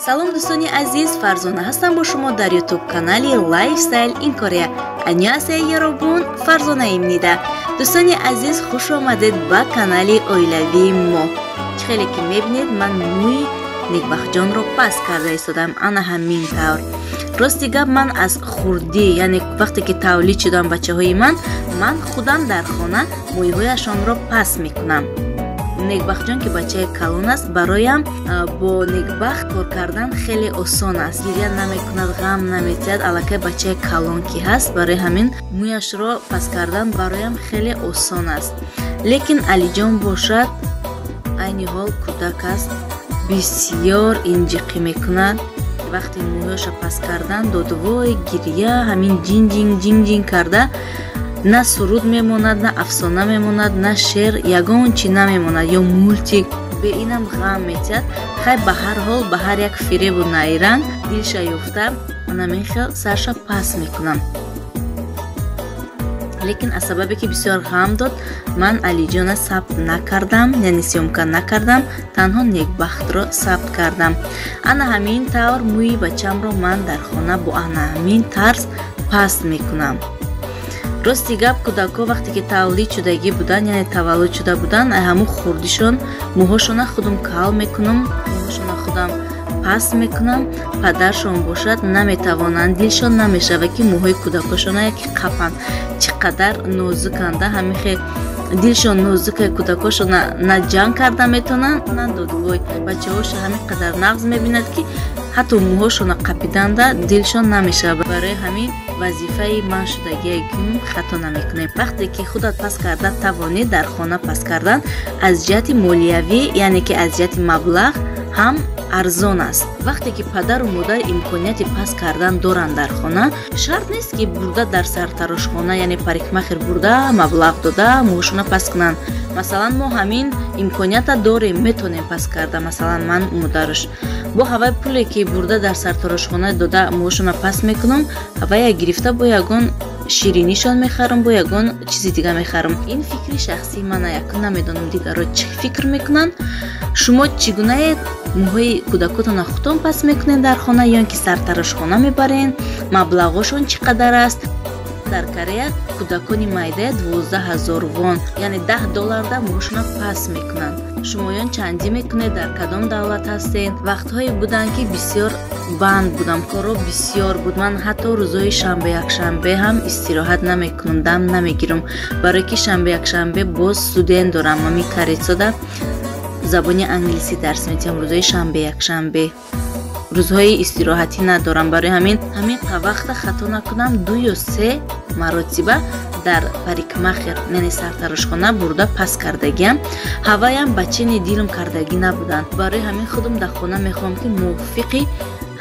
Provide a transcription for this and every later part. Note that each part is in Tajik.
салом дӯстони азиз, Фарзона ҳастам бо шумо дар ютуб канали Lifestyle in Korea. Аньясея яробун, Фарзона имнида. Дӯстони азиз, хуш омадед ба канали оилавии мо. Хеле ки мебинед, ман мӯи Некбахтҷонро паст карда истодам, ана ҳамин тавр. Рости гап, ман аз хурдӣ, яъне вақте ки тавлид шудам бачаҳои ман худам дар хона мӯйҳояшонро паст мекунам. Некбахтҷон ки бачаи калон аст, бароям бо некбахт кор кардан хеле осон аст. Гирья намекунад, ғам наметиҳад, аллакай бачаи калон ки ҳаст, барои ҳамин мӯяшро паст кардан бароям хеле осон аст. Лекин Алиҷон бошад, айни ҳол кӯдак аст, бисёр инҷиқӣ мекунад. Вақти мӯяша паст кардан додвой гирья ҳамин ҷинҷин карда, на суруд мемонад, на афсона мемонад, на шеър, ягон чӣ намемонад, ё мультик. Бе инам ғам метиҳад. Хай ба ҳар ҳол, ба ҳар як фиребу найранг дилша ёфта, ҳамин хел сарша паст мекунам. Лекин аз сабабе ки бисёр ғам дод, ман Алиҷона сабт накардам, яъне сёмка накардам, танҳо некбахтро сабт кардам. Ана ҳамин тавр мӯи бачамро ман дар хона бо ана ҳамин тарз паст мекунам. Рости гап, кӯдакҳо вақте ки тавлид шудагӣ буданд, яъне таваллуд шуда буданд, ҳамун хурдишон мӯҳошона худам кал мекунам, мӯҳошона худам паст мекунам. Падаршон бошад, наметавонанд, дилшон намешава ки мӯҳои кӯдакошона яки қапанд, чӣ қадар нозуканда, ҳамин хел дилшон нозука, кӯдакошона на ҷанг карда метонанд, на додвой. Бачаҳоша ҳамин қадар нағз мебинад ки ҳатто мӯҳошона қапиданда дилшон намешава. Барои ҳамин вазифаи ман шудагие ки хато намекунем. Вақте ки худат паст карда тавонӣ дар хона паст кардан, аз ҷиҳати молиявӣ, яъне ки аз ҷиҳати маблағ ҳам арзон аст. Вақте ки падару модар имконияти паст кардан доранд дар хона, шарт нест ки бурда дар сартарошхона, яъне парикмахер бурда маблағ дода мӯҳошона паст кунанд. Масалан, мо ҳамин имконията дорем, метонем паст карда. Масалан, ман модараш бо ҳаваи пуле ки бурда дар сартарошхона дода мӯҳошона паст мекунам, ҳавая гирифта бо ягон ширинишон мехарам, бо ягон чизи дига мехарам. Ин фикри шахсии мана, якун намедонам дигаро чӣ фикр мекунанд. Шумо чӣ гунаед мӯҳои кӯдакотона худтон паст мекунед дар хона, ё ин ки сартарошхона мебарен? Маблағошон чӣ қадар аст? Дар Корея кӯдакони майда 12,000 вон, яъне $10 мӯҳошона паст мекунанд. Шумоён чандӣ мекунед, дар кадом давлат ҳастед? Вақтҳое буданд ки бисёр банд будам, корро бисёр буд. Ман ҳатто рӯзҳои шанбе, якшанбе ҳам истироҳат намекунам, дам намегирам, барое ки шанбе, якшанбе боз студент дорам. Мами Карецода забони англисӣ дарс медиҳам рӯзҳои шанбе, якшанбе. Рӯзҳои истироҳатӣ надорам. Барои ҳамин вақта хато накунам, 2 ё 3 маротиба дар парикмахер, яъне сартарошхона бурда паст кардагиам. Ҳаваям ба чини дилам кардагӣ набуданд. Барои ҳамин худам дар хона мехоҳам ки мувофиқи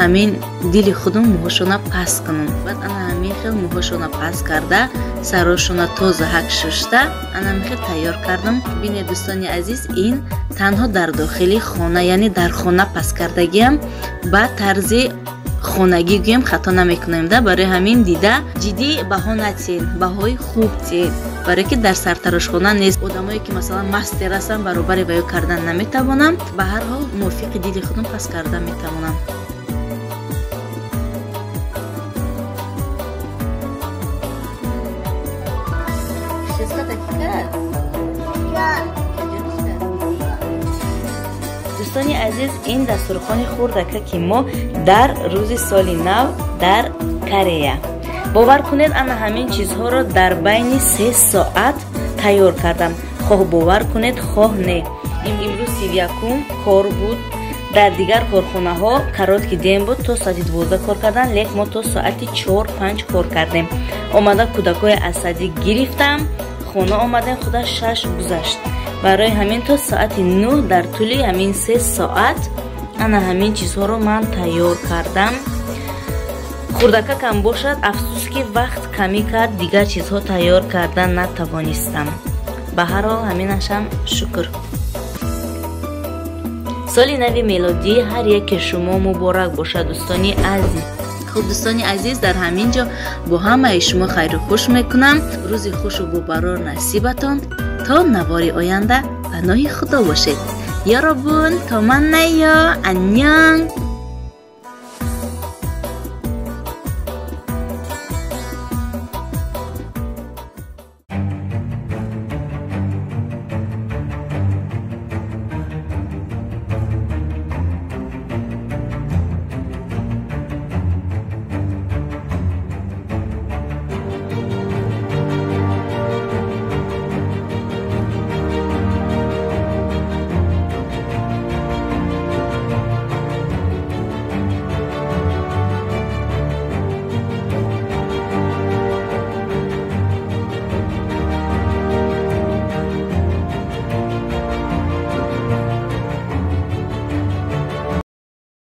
ҳамин дили худам мӯҳошона паст кунам. Баъд ана ҳамин хел мӯҳошона паст карда, сарошона тоза ҳак шушта, ана ҳамин хел тайёр кардам. бинед дӯстони азиз, ин танҳо дар дохили хона, яъне дар хона паст кардагиам. ба тарзи хонагӣ гӯем, хато намекунем да. Барои ҳамин дида ҷиддӣ баҳо натиҳед, баҳои хуб тиҳед. барое ки дар сартарошхона нест. Одамое ки масалан мастер ҳастанд, баробари ба ё кардан наметавонам. ба ҳар ҳол мувофиқи дили худам паст кардан метавонам. дӯстони азиз, ин дастурхони хурдака ки мо дар рӯзи соли нав дар Корея. бовар кунед, ана ҳамин чизҳоро дар байни 3 соат тайёр кардам. хоҳ бовар кунед, хоҳ не. имрӯз 31 кор буд. дар дигар корхонаҳо каротки дем буд, то соати 12 кор кардан, лек мо то соати 4-5 кор кардем. омада кӯдакҳои асадӣ гирифтам, хона омадем, худа 6 гузашт. барои ҳамин то соати 9 дар тӯли ҳамин 3 соат ана ҳамин чизҳоро ман тайёр кардам. хурдака кам бошад, афсус ки вақт камӣ кард, дигар чизҳо тайёр кардан натавонистам. ба ҳар ҳол ҳаминашам шукр. соли нави мелодӣ ҳар яке шумо муборак бошад дӯстони азиз. хуб дӯстони азиз, дар ҳамин ҷо бо ҳамаи шумо хайру хуш мекунам. рӯзи хушу бобарор насибатон. то навори оянда паноҳи худо бошед. яробун, то ман наё, аньён.